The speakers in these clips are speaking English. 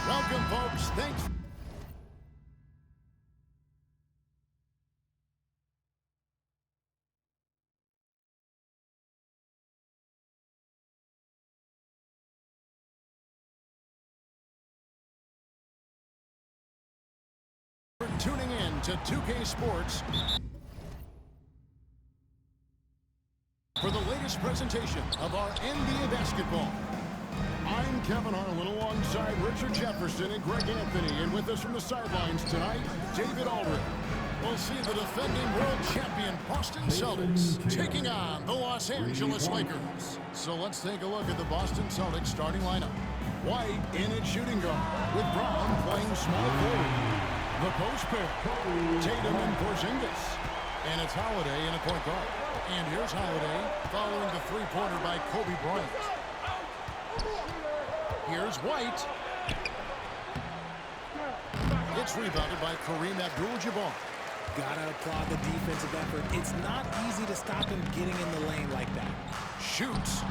Welcome, folks. Thanks. For tuning in to 2K Sports for the latest presentation of our NBA basketball. I'm Kevin Harlan alongside Richard Jefferson and Greg Anthony, and with us from the sidelines tonight, David Aldridge. We'll see the defending world champion Boston Celtics taking on the Los Angeles Lakers. So let's take a look at the Boston Celtics starting lineup. White in at shooting guard, with Brown playing small forward. The post pair, Tatum and Porzingis. And it's Holiday in a point guard. And here's Holiday following the three-pointer by Kobe Bryant. Here's White. It's rebounded by Kareem Abdul-Jabbar. Gotta applaud the defensive effort. It's not easy to stop him getting in the lane like that. Shoots.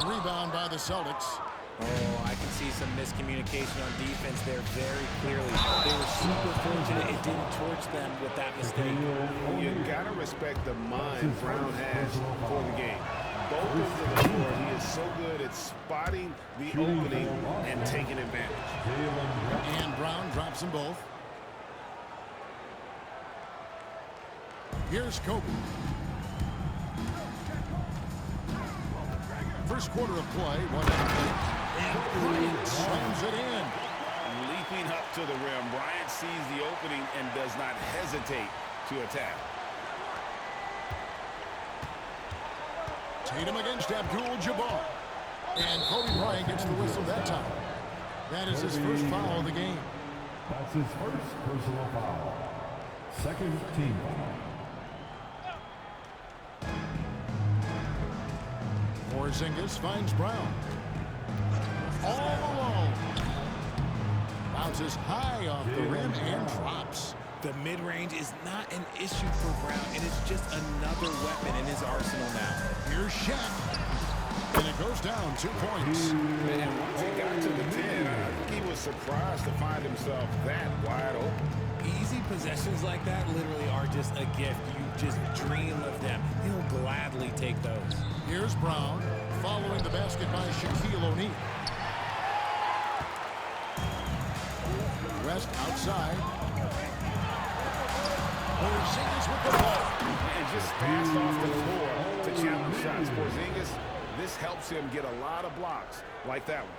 Rebound by the Celtics. Oh, I can see some miscommunication on defense there very clearly. They were super fortunate it didn't torch them with that mistake. You gotta respect the mind Brown has for the game. Both ends of the floor, he is so good at spotting the opening and taking advantage. And Brown drops them both. Here's Kobe. First quarter of play, one minute play. And Bryant slams it in. Leaping up to the rim, Bryant sees the opening and does not hesitate to attack. Tatum against Abdul-Jabbar. And Kobe Bryant gets the whistle that time. That is his first foul of the game. That's his first personal foul. Second team foul. Porzingis finds Brown. All alone. Bounces high off the rim and drops. The mid-range is not an issue for Brown, and it's just another weapon in his arsenal now. Here's Shaq. And it goes down 2 points. And once he got to the 10, I think he was surprised to find himself that wide open. Easy possessions like that literally are just a gift. You just dream of them. He'll gladly take those. Here's Brown, following the basket by Shaquille O'Neal. West outside. Porzingis with the ball. And just fast off the floor to challenge shots. Porzingis, this helps him get a lot of blocks like that one.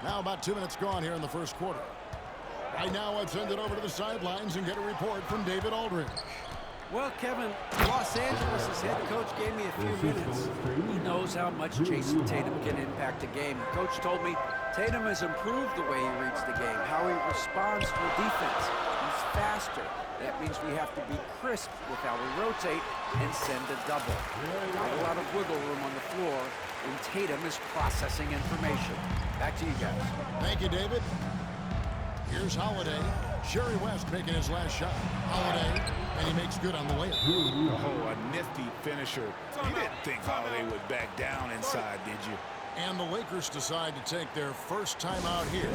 Now about 2 minutes gone here in the first quarter. Right now, I'd send it over to the sidelines and get a report from David Aldridge. Well, Kevin, Los Angeles' head coach gave me a few minutes. He knows how much Jason Tatum can impact a game. The coach told me Tatum has improved the way he reads the game, how he responds to defense. He's faster. That means we have to be crisp with how we rotate and send a double. Not a lot of wiggle room on the floor when Tatum is processing information. Back to you guys. Thank you, David. Here's Holiday. Jerry West making his last shot. Holiday, and he makes good on the layup. Oh, a nifty finisher. You didn't think Holiday would back down inside, did you? And the Lakers decide to take their first time out here.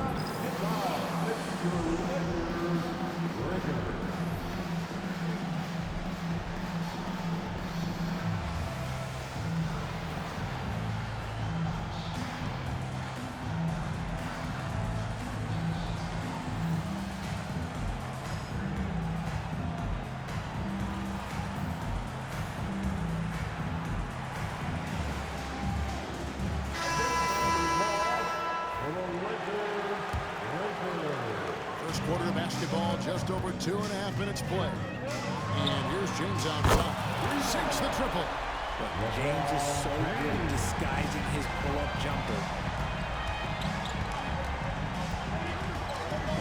quarter of basketball, just over 2.5 minutes play. And here's James on top. He sinks the triple. James is so good at disguising his pull-up jumper.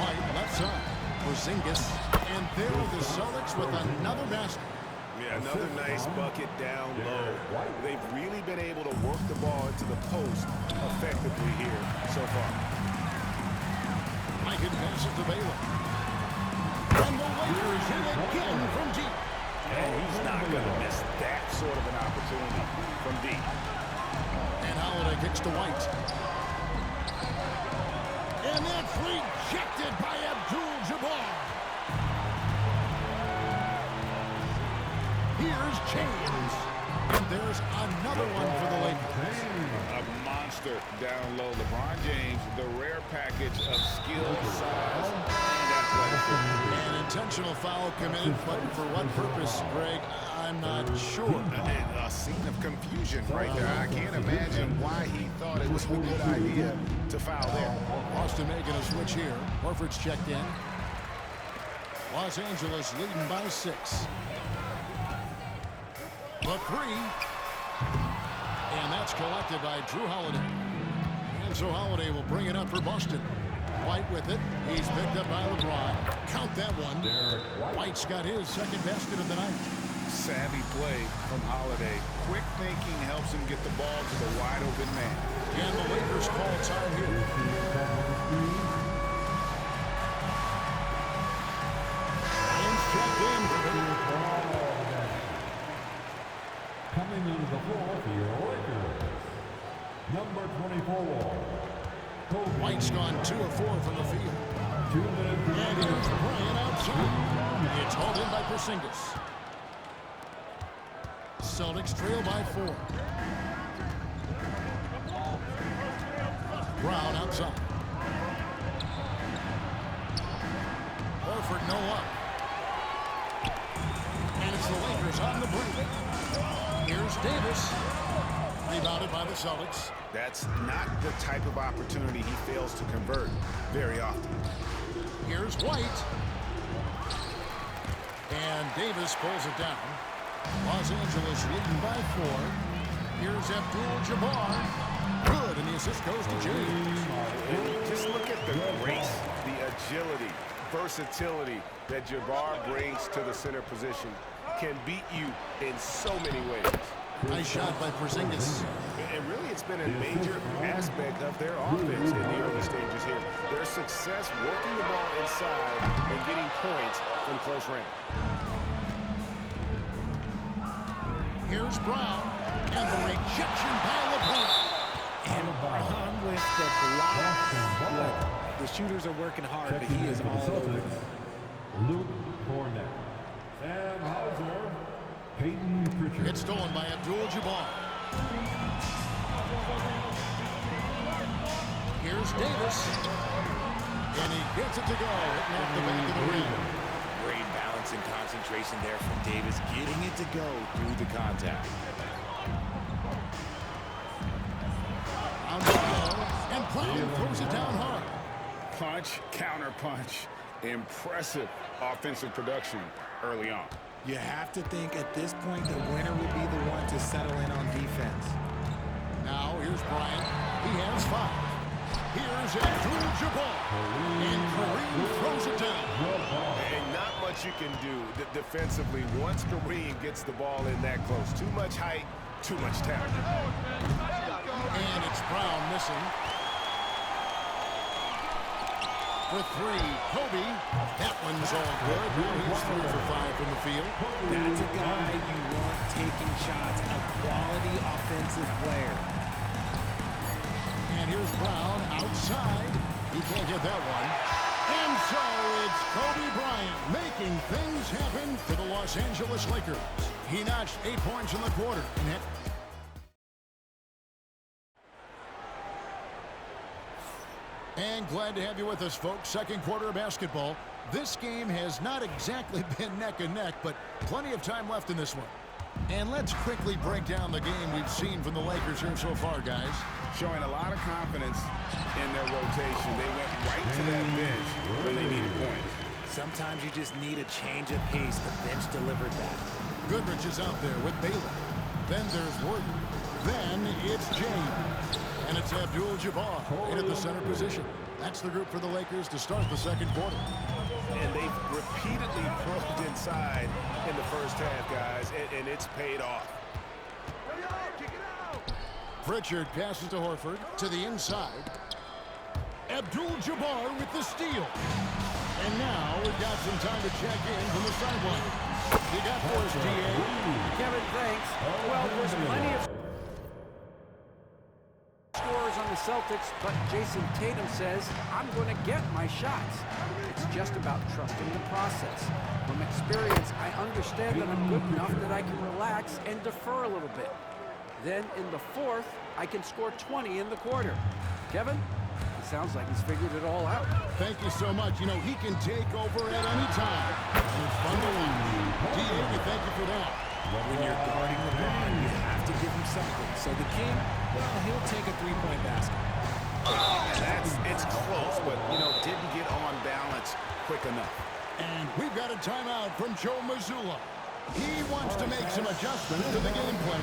White left side. Porzingis. And there are the Celtics with another basket. Yeah, another nice bucket down low. They've really been able to work the ball into the post effectively here so far. Mike passes to Baylor. And the Lakers hit again from deep. And he's not going to miss that sort of an opportunity from deep. And Holiday kicks to White. And that's rejected by Abdul-Jabbar. Here's James. And there's another one for the Lakers. A monster down low. LeBron James, the rare package of skill, size, and athleticism. An intentional foul committed, but for what purpose, Greg? I'm not sure. A scene of confusion right there. I can't imagine why he thought it was a good idea to foul there. Boston making a switch here. Horford's checked in. Los Angeles leading by 6. The 3. And that's collected by Drew Holiday. And so Holiday will bring it up for Boston. White with it. He's picked up by LeBron. Count that one. White's got his second basket of the night. Savvy play from Holiday. Quick thinking helps him get the ball to the wide open man. And the Lakers call time here. James checked in. Coming into the floor for your Lakers, number 24. Kobe. White's gone 2 of 4 from the field. 2 minutes. And here's Bryant outside. It's hauled in by Porzingis. Celtics trail by 4. Brown outside. Horford no up. And it's the Lakers on the brink. Here's Davis. Rebounded by the Celtics. That's not the type of opportunity he fails to convert very often. Here's White. And Davis pulls it down. Los Angeles leading by 4. Here's Abdul-Jabbar. Good, and the assist goes to James. And just look at the grace, the agility, versatility that Jabbar brings to the center position. Can beat you in so many ways. Nice shot by Porzingis. And really, it's been a major aspect of their offense in the early stages here. Their success working the ball inside and getting points from close range. Here's Brown. And the rejection by LeBron. And Brown with the block. Look, the shooters are working hard, but he is all over. Luke Cornett. Sam Hauser. Peyton Pritchard. It's stolen by Abdul-Jabbar. Here's Davis. And he gets it to go. Hitting off the back of the rim. Great balance and concentration there from Davis, getting it to go through the contact. On the floor. And Brown throws it down hard. Punch, counter punch. Impressive offensive production early on. You have to think at this point the winner will be the one to settle in on defense. Now here's Bryant. He has 5. Here's Abdul-Jabbar. And Kareem throws it down. And not much you can do defensively once Kareem gets the ball in that close. Too much height, too much talent. And it's Brown missing. For 3, Kobe. That one's all good. He's 3 for 5 from the field. That's a guy you want taking shots, a quality offensive player. And here's Brown outside. He can't get that one. And so it's Kobe Bryant making things happen for the Los Angeles Lakers. He notched 8 points in the quarter. And glad to have you with us, folks. Second quarter of basketball. This game has not exactly been neck and neck, but plenty of time left in this one. And let's quickly break down the game we've seen from the Lakers here so far, guys. showing a lot of confidence in their rotation. They went right to that bench when they needed points. Sometimes you just need a change of pace. The bench delivered that. Goodrich is out there with Baylor. Then there's Worthy. Then it's James. And it's Abdul-Jabbar in at the center position. That's the group for the Lakers to start the second quarter. And they've repeatedly probed inside in the first half, guys, and it's paid off. Pritchard passes to Horford to the inside. Abdul-Jabbar with the steal. And now we've got some time to check in from the sideline. You got for us, D.A. Kevin, thanks. Well, there's plenty of scorers on the Celtics, but Jason Tatum says, I'm going to get my shots. It's just about trusting the process. From experience, I understand that I'm good enough that I can relax and defer a little bit. Then in the fourth, I can score 20 in the quarter. Kevin, it sounds like he's figured it all out. Thank you so much. You know, he can take over at any time. It's fun to watch. D.A., we thank you for that. When you're guarding LeBron, you have to give him something. So the King, well, he'll take a three-point basket. It's close, but, you know, didn't get on balance quick enough. And we've got a timeout from Joe Mazzulla. He wants to make some adjustments to the game plan.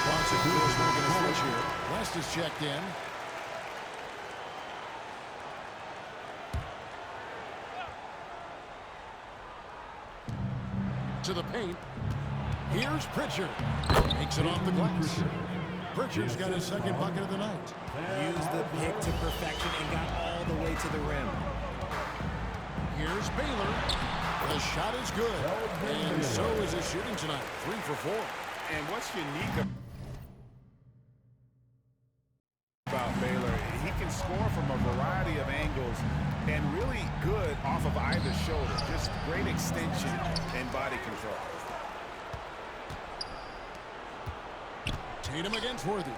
Wants to finish making a switch here. West is checked in. To the paint. Here's Pritchard. Makes it off the glass. Pritchard's got his second bucket of the night. Used the pick to perfection and got all the way to the rim. Here's Baylor. The shot is good. And so is his shooting tonight. 3 for 4. And what's unique about Baylor, he can score from a variety of angles and really good off of either shoulder. Just great extension and body control. Tatum against Worthy.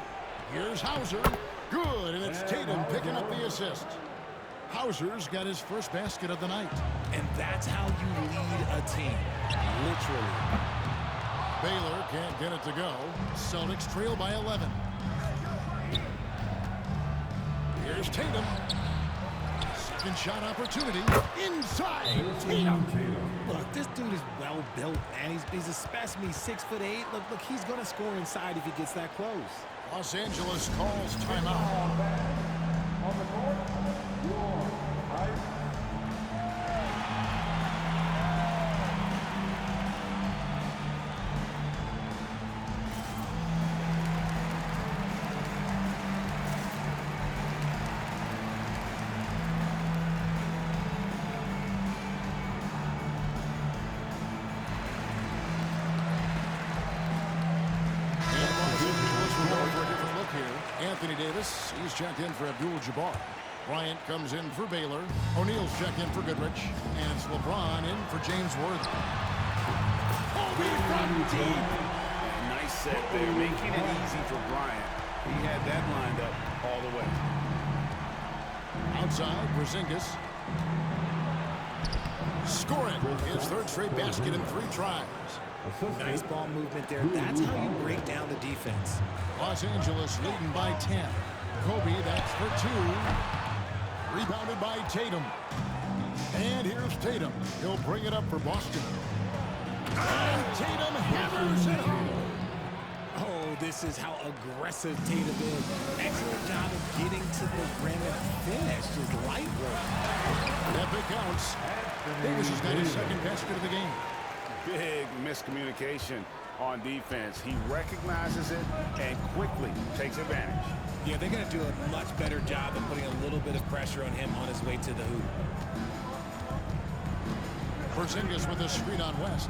Here's Hauser. Good, and it's Tatum picking up the assist. Hauser's got his first basket of the night. And that's how you lead a team. Literally. Baylor can't get it to go. Celtics trail by 11. Here's Tatum. Second shot opportunity. Inside. Tatum. Look, this dude is well built, man. He's a specimen. He's 6'8". Look, he's gonna score inside if he gets that close. Los Angeles calls timeout. On the court, your height. Anthony Davis, he's checked in for Abdul-Jabbar. Bryant comes in for Baylor. O'Neal's checked in for Goodrich. And it's LeBron in for James Worthy. Kobe from deep. Nice set there, making it easy for Bryant. He had that lined up all the way. Outside, Porzingis. Scoring his third straight basket in 3 tries. Nice ball movement there. That's how you break down the defense. Los Angeles leading by 10. Kobe, that's for 2. Rebounded by Tatum. And here's Tatum. He'll bring it up for Boston. And Tatum hammers it home. Oh, this is how aggressive Tatum is. Excellent job of getting to the rim and finish. Just light work. Epic counts. Davis has got his second basket of the game. Big miscommunication on defense. He recognizes it and quickly takes advantage. Yeah, they're going to do a much better job of putting a little bit of pressure on him on his way to the hoop. Porzingis with a screen on West.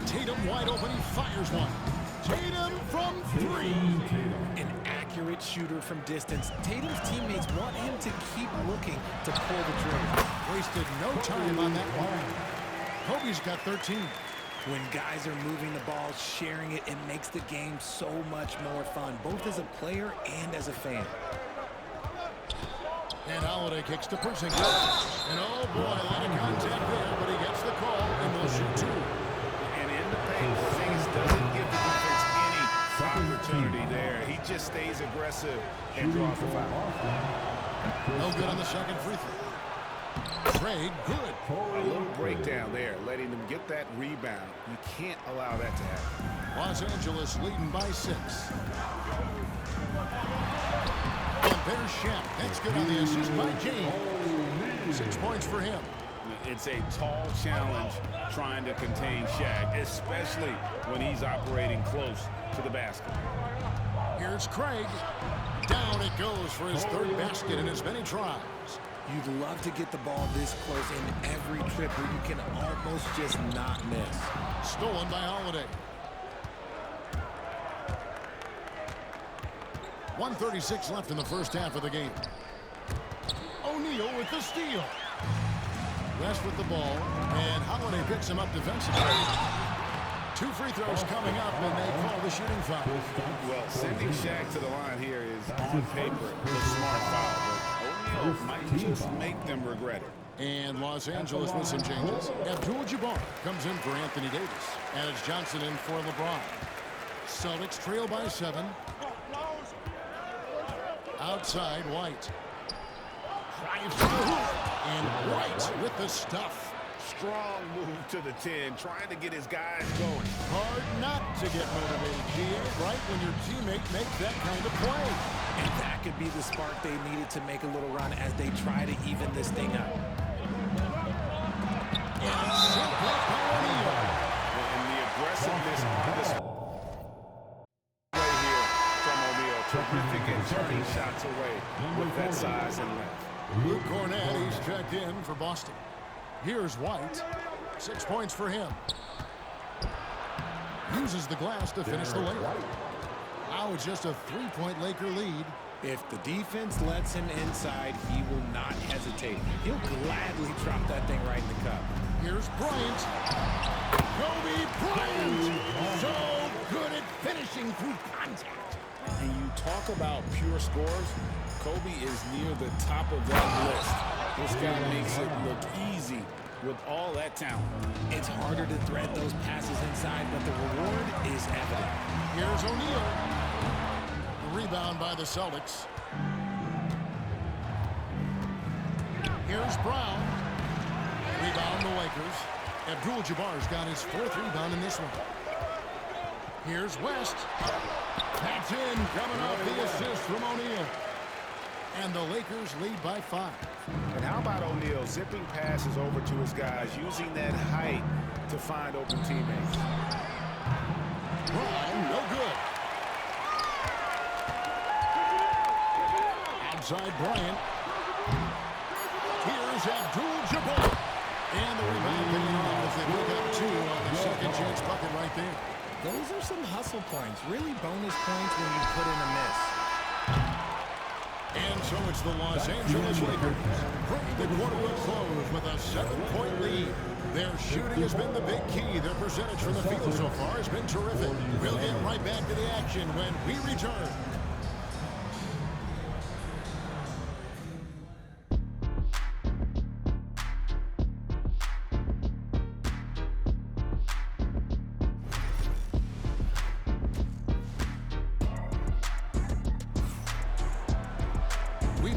Tatum wide open. He fires one. Tatum from 3. An accurate shooter from distance. Tatum's teammates want him to keep looking to pull the trigger. Wasted no time on that one. Kobe's got 13. When guys are moving the ball, sharing it, it makes the game so much more fun, both as a player and as a fan. And Holiday kicks to Porzingis. And oh boy, a lot of contact there, but he gets the call, and they'll shoot 2. And in the paint, Porzingis doesn't give the defense any opportunity there. He just stays aggressive and draws the foul. No good on the second free throw. Craig, good. A little breakdown there, letting them get that rebound. You can't allow that to happen. Los Angeles leading by 6. And there's Shaq. That's good on the assist by James. 6 points for him. It's a tall challenge trying to contain Shaq, especially when he's operating close to the basket. Here's Craig. Down it goes for his 3rd basket in as many tries. You'd love to get the ball this close in every trip where you can almost just not miss. Stolen by Holiday. 1:36 left in the first half of the game. O'Neal with the steal. West with the ball, and Holiday picks him up defensively. 2 free throws coming up, and they call the shooting foul. Well, sending Shaq to the line here is on paper a smart foul, but O'Neal might just make them regret it. And Los Angeles with some changes. Abdul-Jabbar comes in for Anthony Davis, and it's Johnson in for LeBron. Celtics trail by 7. Outside, White. Drives to the hoop, and White with the stuff. Strong move to the 10, trying to get his guys going. Hard not to get motivated, GA, right when your teammate makes that kind of play. And that could be the spark they needed to make a little run as they try to even this thing up. And simple by O'Neal. And the aggressiveness on this play here from O'Neal. Terrific at turning shots away with that size and length. Luke Cornett, he's checked in for Boston. Here's White. 6 points for him. Uses the glass to finish the layup. Now it's just a 3-point Laker lead. If the defense lets him inside, he will not hesitate. He'll gladly drop that thing right in the cup. Here's Bryant. Kobe Bryant. So good at finishing through contact. And you talk about pure scores, Kobe is near the top of that list. This guy makes it look easy with all that talent. It's harder to thread those passes inside, but the reward is evident. Here's O'Neal. Rebound by the Celtics. Here's Brown. Rebound the Lakers. Abdul-Jabbar's got his 4th rebound in this one. Here's West. That's in, coming off the assist from O'Neal. And the Lakers lead by 5. And how about O'Neal zipping passes over to his guys, using that height to find open teammates. Brown, no good. Outside Bryant. Here's Abdul-Jabbar. And the rebound getting off as they pick up 2 on the second chance bucket right there. Those are some hustle points, really bonus points when you put in a miss. And so it's the Los Angeles Lakers. The quarter will close with a 7-point lead. Their shooting has been the big key. Their percentage from the field so far has been terrific. We'll get right back to the action when we return.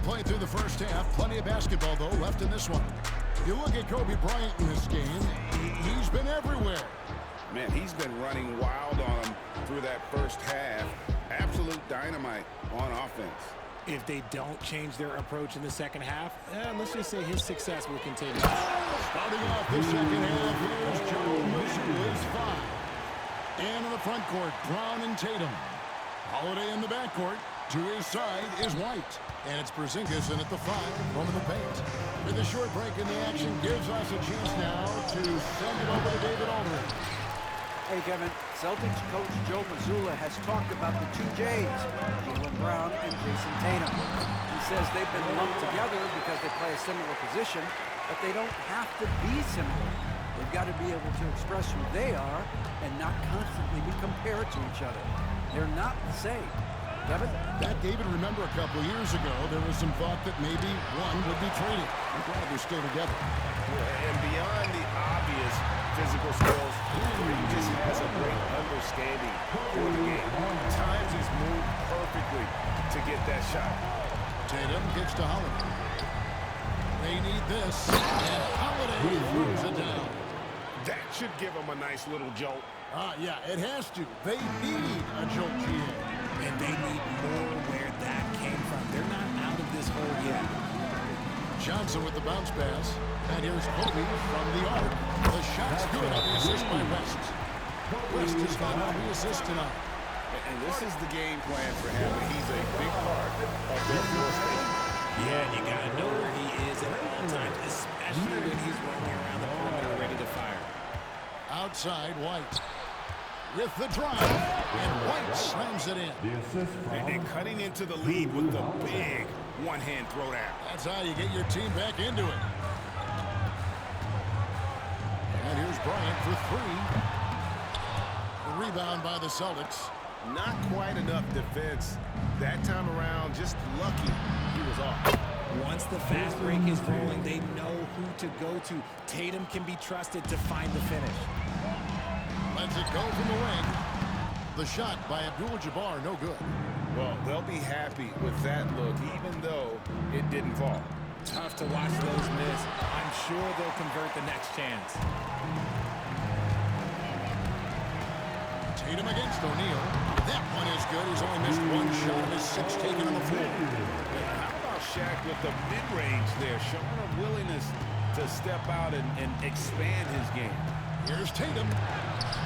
Played through the first half. Plenty of basketball, though, left in this one. You look at Kobe Bryant in this game, he's been everywhere. Man, he's been running wild on him through that first half. Absolute dynamite on offense. If they don't change their approach in the second half, let's just say his success will continue. Starting off the second half, here's Joe Mazzulla's 5. And in the front court, Brown and Tatum. Holiday in the backcourt. To his side is White. And it's Porzingis in at the 5, home in the paint. With a short break in the action, gives us a chance now to send it over to David Aldridge. Hey, Kevin. Celtics coach Joe Mazzulla has talked about the 2 J's, Jaylen Brown and Jason Tatum. He says they've been lumped together because they play a similar position, but they don't have to be similar. They've got to be able to express who they are and not constantly be compared to each other. They're not the same. Kevin? That, David, remember a couple of years ago, there was some thought that maybe one would be traded. I'm glad they're still together. And beyond the obvious physical skills, or he just has a great understanding for the game. Times his move perfectly to get that shot. Tatum gets to Holiday. They need this, and Holiday throws it down. That should give him a nice little jolt. Yeah, it has to. They need a jolt GA. And they need more where that came from. They're not out of this hole yet. Johnson with the bounce pass. And here's Kobe from the arc. The shot's good on the assist by West. West has got all the assists tonight. And this is the game plan for him. He's a big part of their force game. Yeah, you got to know where he is at all times, especially when he's roaming around the perimeter ready to fire. Outside, White. With the drive. And White slams it in. The assist from And cutting into the lead with the big one-hand throwdown. That's how you get your team back into it. And here's Bryant for three. The rebound by the Celtics. Not quite enough defense. That time around, just lucky he was off. Once the fast break is rolling, they know who to go to. Tatum can be trusted to find the finish. Lets it go from the wing. The shot by Abdul-Jabbar, no good. Well, they'll be happy with that look, even though it didn't fall. Tough to watch those miss. I'm sure they'll convert the next chance. Tatum against O'Neal. That one is good. He's only missed one shot of his 6 taken on the floor. How about Shaq with the mid-range there, showing a willingness to step out and expand his game. Here's Tatum.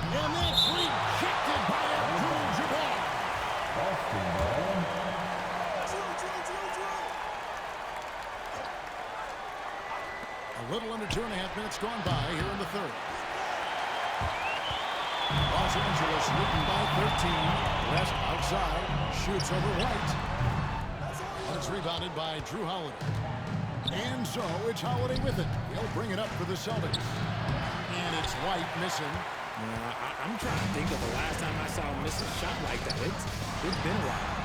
And that's rejected by Abdul-Jabbar. Boston ball. A little under 2.5 minutes gone by here in the third. Los Angeles leading by 13. West outside. Shoots over White. And it's rebounded by Drew Holiday. And so it's Holiday with it. He'll bring it up for the Celtics. And it's White missing. I'm trying to think of the last time I saw him miss a shot like that. It's been a while.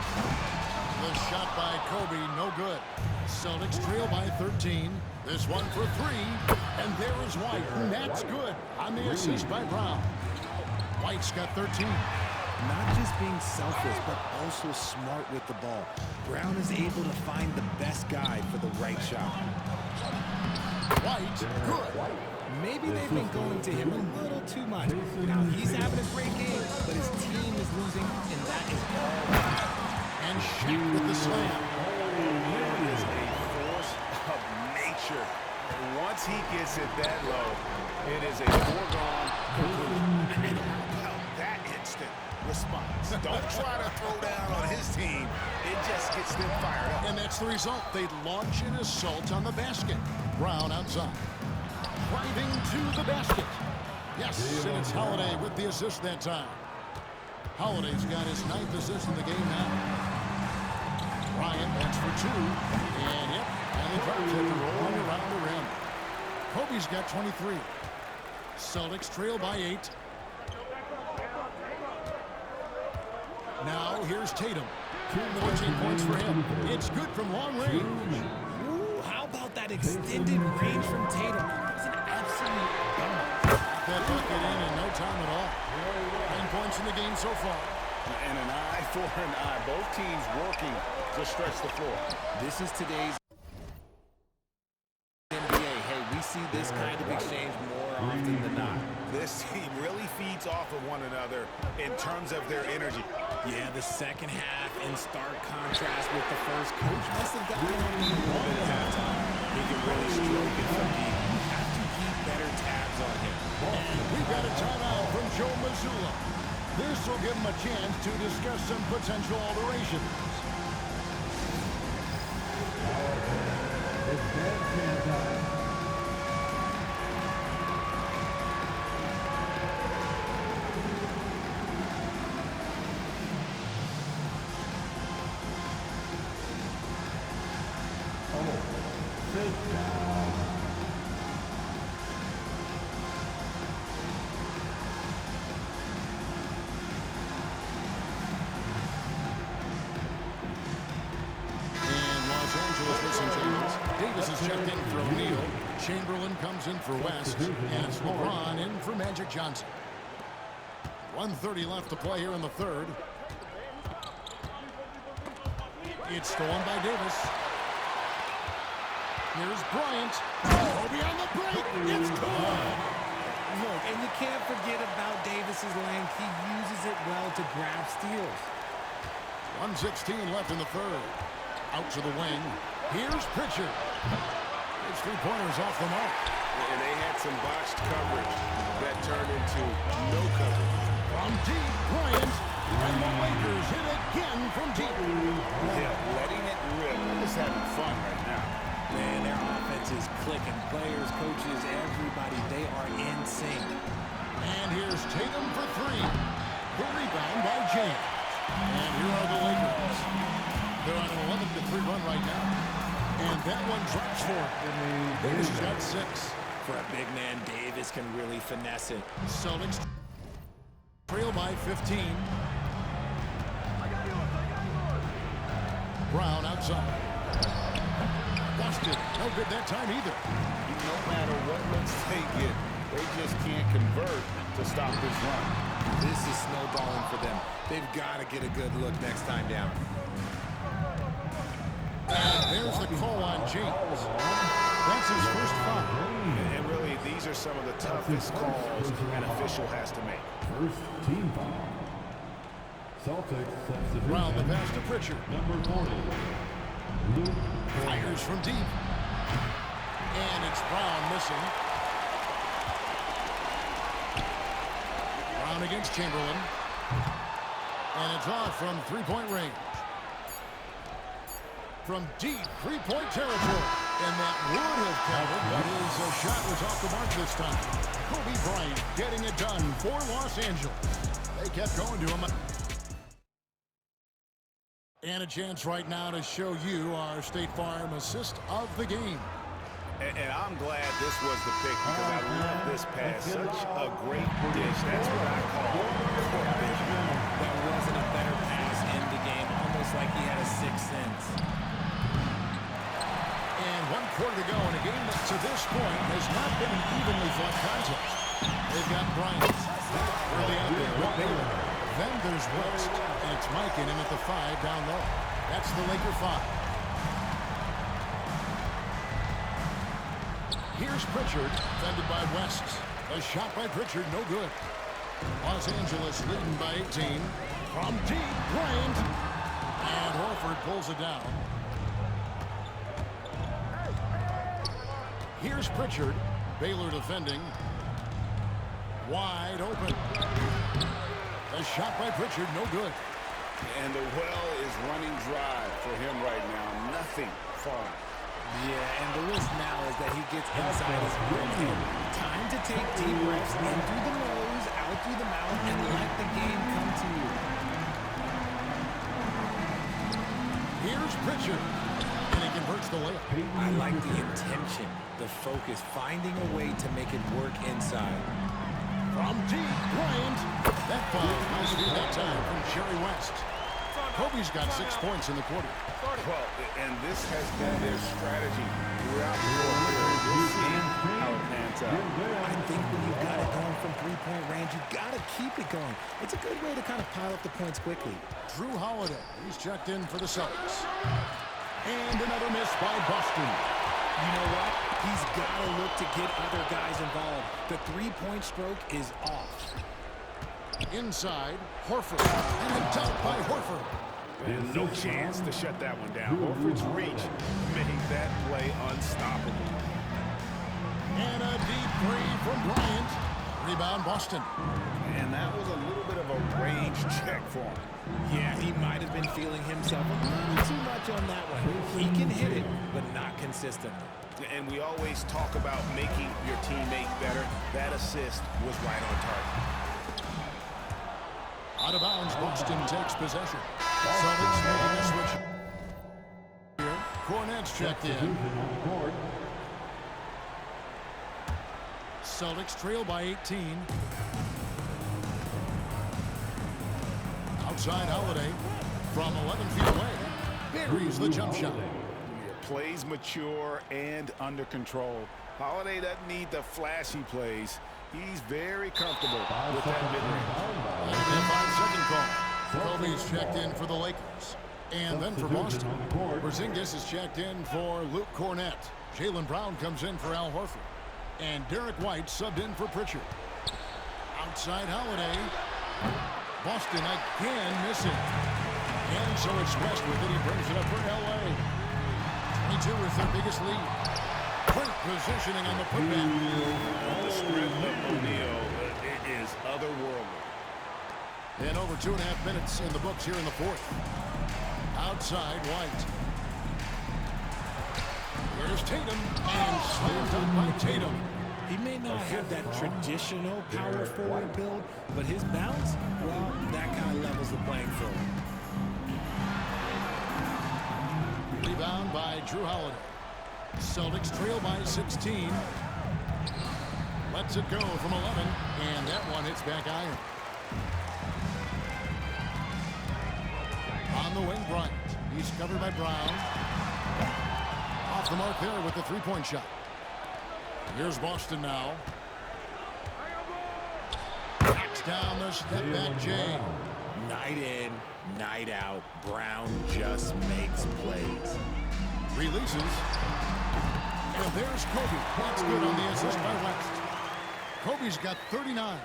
The shot by Kobe, no good. Celtics trail by 13. This one for three. And there is White. And that's good on the assist by Brown. White's got 13. Not just being selfish, but also smart with the ball. Brown is able to find the best guy for the right shot. White, good. Maybe they've been going to him a little too much. Now, he's having a great game, but his team is losing, and that is all. And Shaq with the slam. He is a force of nature. And once he gets it that low, it is a foregone conclusion. And how about that instant response? Don't try to throw down on his team. It just gets them fired up. And that's the result. They launch an assault on the basket. Brown outside. Driving to the basket. Yes, and it's Holiday with the assist that time. Holiday's got his 9th assist in the game now. Bryant, that's for 2. And yep, and the drop kick rolling around the rim. Kobe's got 23. Celtics trail by 8. Now here's Tatum. 14 points for him. It's good from long range. Ooh, how about that extended range from Tatum? It's an absolute bomb. That bucket in no time at all. 9 points in the game so far. And an eye for an eye. Both teams working to stretch the floor. This is today's NBA. Hey, we see this kind of exchange more often than not. This team really feeds off of one another in terms of their energy. Yeah, the second half in stark contrast with the first. Coach must have gotten on a little bit at halftime. He can really stroke it from deep. You have to keep better tabs on him. And we've got a timeout from Joe Mazzulla. This will give him a chance to discuss some potential alterations. It's dance time. Sit down. In Los Angeles with some changes. Davis is checked in for O'Neal. Chamberlain comes in for West, and it's LeBron in for Magic Johnson. 1:30 left to play here in the third. It's stolen by Davis. Here's Bryant. Kobe on the break. It's good. Look, and you can't forget about Davis's length. He uses it well to grab steals. 1:16 left in the third. Out to the wing. Here's Pritchard. His three-pointers off the mark. And they had some botched coverage that turned into no coverage. From deep, Bryant. And the Lakers hit again from deep. Yeah, letting it rip. They're just having fun right now. Man, their offense is clicking. Players, coaches, everybody, they are in sync. And here's Tatum for three. The rebound by James. And here are the Lakers. They're on an 11-3 run right now. And that one drops for him. Davis got 6. For a big man, Davis can really finesse it. Celtics trail by 15. Brown outside. Busted. No good that time either. No matter what looks they get, they just can't convert to stop this run. This is snowballing for them. They've got to get a good look next time down. And there's the call on James. That's his first foul. And really, these are some of the toughest calls an official has to make. First team foul. Celtics substitution. Brown the pass to Pritchard. Number 40. Luke Fires from deep. And it's Brown missing. Brown against Chamberlain. And it's off from three-point range. From deep three-point territory. And that would have counted, but his shot was off the mark this time. Kobe Bryant getting it done for Los Angeles. They kept going to him. And a chance right now to show you our State Farm assist of the game. And I'm glad this was the pick because I love this pass. Such a great dish. That's what I call court vision. That wasn't a better pass in the game, almost like he had a sixth sense. And 1 quarter to go in a game that to this point has not been an evenly fought contest. They've got Bryant early out there with Baylor. Then there's West, and it's Mike in at the 5 down low. That's the Laker 5. Here's Pritchard, defended by West. A shot by Pritchard, no good. Los Angeles leading by 18. From deep, Bryant. And Horford pulls it down. Here's Pritchard. Baylor defending. Wide open. A shot by Pritchard, no good. And the well is running dry for him right now. Nothing falling. Yeah, and the risk now is that he gets inside his own. Time to take deep breaths in through the nose, out through the mouth, and let the game come to you. Here's Pritchard. And he converts the layup. I like the intention, the focus, finding a way to make it work inside. From deep, Bryant. That ball goes through that time from Jerry West. Kobe's got 6 points in the quarter. Well, and this has been their strategy throughout the quarter. We'll see how it pans out. I think when you've got it going from three-point range, you've got to keep it going. It's a good way to kind of pile up the points quickly. Drew Holiday, he's checked in for the Celtics. And another miss by Boston. You know what? He's got to look to get other guys involved. The three-point stroke is off. Inside, Horford. And a dunk by Horford. And no chance to shut that one down. Horford's reach made that play unstoppable. And a deep three from Bryant. Rebound, Boston. And that was a little bit of a range check for him. Yeah, he might have been feeling himself a little too much on that one. He can hit it, but not consistently. And we always talk about making your teammate better. That assist was right on target. Out of bounds, Boston takes possession. Celtics making a switch. Here, Cornette's checked in. Celtics trail by 18. Outside Holiday from 11 feet away. Buries the jump shot. plays mature and under control. Holiday doesn't need the flashy plays. He's very comfortable with that mid-range. That'll be a 5-second call. Kobe's checked in for the Lakers. And then for Boston, Porzingis is checked in for Luke Cornett. Jaylen Brown comes in for Al Horford. And Derek White subbed in for Pritchard. Outside Holiday. Boston again missing. And so it's Westbrook that he brings it up for L.A. 22 is their biggest lead. Great positioning on the putback. The script of O'Neal, it is otherworldly. And over 2.5 minutes in the books here in the fourth. Outside White. Here's Tatum, and slammed up by Tatum. He may not have that traditional power forward build, but his bounce, well, that kind of levels the playing field. Rebound by Drew Holiday. Celtics trail by 16. Lets it go from 11, and that one hits back iron. On the wing, Bryant. He's covered by Brown. Off the mark there with the three-point shot. Here's Boston now. Backs down the step back, Jay. Night in, night out, Brown just makes plays. Releases. And there's Kobe. That's good on the assist by West. Kobe's got 39.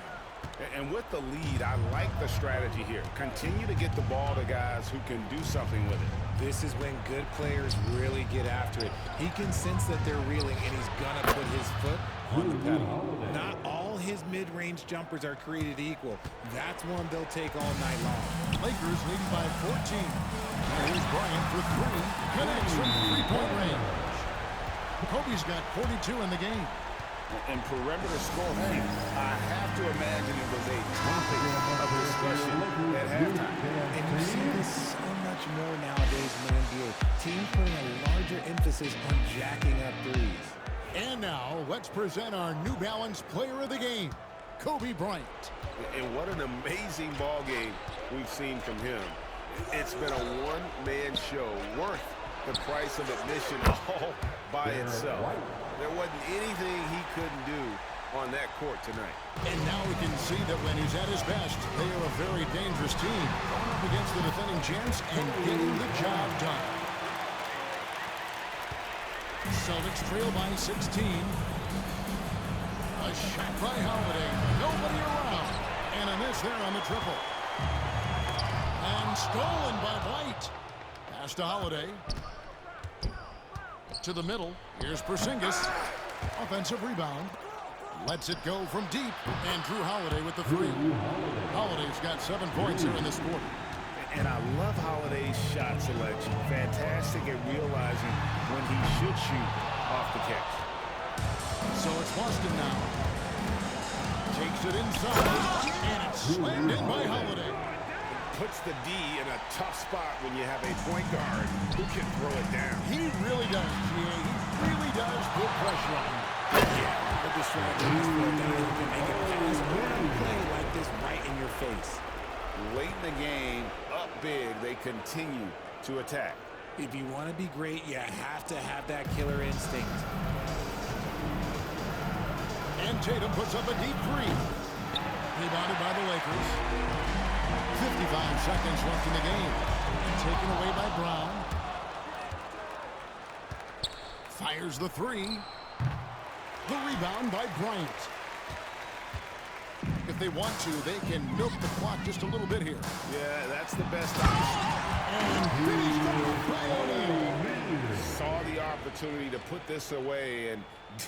And with the lead, I like the strategy here. Continue to get the ball to guys who can do something with it. This is when good players really get after it. He can sense that they're reeling, and he's gonna put his foot on the pedal. Not all his mid-range jumpers are created equal. That's one they'll take all night long. Lakers leading by 14. Now here's Bryant for three. Connects from three-point range. Kobe's got 42 in the game. And perimeter scoring, I have to imagine it was a topic of discussion at halftime. And you see this so much more nowadays in the NBA. Teams putting a larger emphasis on jacking up threes. And now, let's present our New Balance player of the game, Kobe Bryant. And what an amazing ball game we've seen from him. It's been a one-man show worth the price of admission all by itself. There wasn't anything he couldn't do on that court tonight. And now we can see that when he's at his best, they are a very dangerous team. Going up against the defending champs and getting the job done. Celtics trail by 16. A shot by Holiday. Nobody around. And a miss there on the triple. And stolen by White. Pass to Holiday. To the middle. Here's Porzingis. Offensive rebound. Lets it go from deep. And Drew Holiday with the three. Holiday's got 7 points here in this quarter. And I love Holiday's shot selection. Fantastic at realizing when he should shoot off the catch. So it's Boston now. Takes it inside. And it's slammed in by Holiday. Puts the D in a tough spot when you have a point guard who can throw it down. He really does, GA. He really does put pressure on him. Yeah, but the strategy is for a guy who can make a pass or a play like this right in your face. Late in the game, up big, they continue to attack. If you want to be great, you have to have that killer instinct. And Tatum puts up a deep three. Rebounded by the Lakers. 55 seconds left in the game. And taken away by Brown. Fires the three. The rebound by Bryant. If they want to, they can milk the clock just a little bit here. Yeah, that's the best option. And finished by O'Neal. Saw the opportunity to put this away and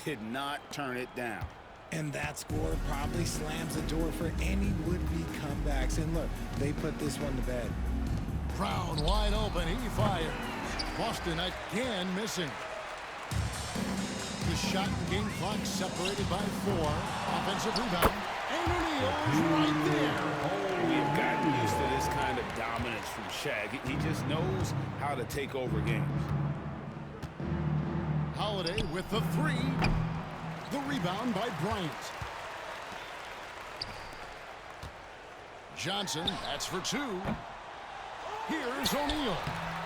did not turn it down. And that score probably slams the door for any would-be comebacks. And look, they put this one to bed. Brown wide open. He fires. Boston again missing. The shot and game clock separated by 4. Offensive rebound. And O'Neal's right there. We've gotten used to this kind of dominance from Shaq. He just knows how to take over games. Holiday with the three. The rebound by Bryant. Johnson, that's for 2. Here's O'Neal.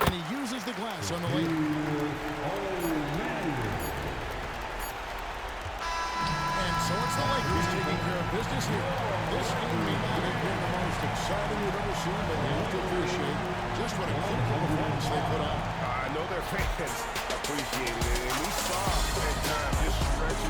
And he uses the glass on the lane. business here. This game may not have been the most exciting we've ever seen, but you have to appreciate just what a critical performance they put on. I know their fans appreciated it, and we saw at times just stretch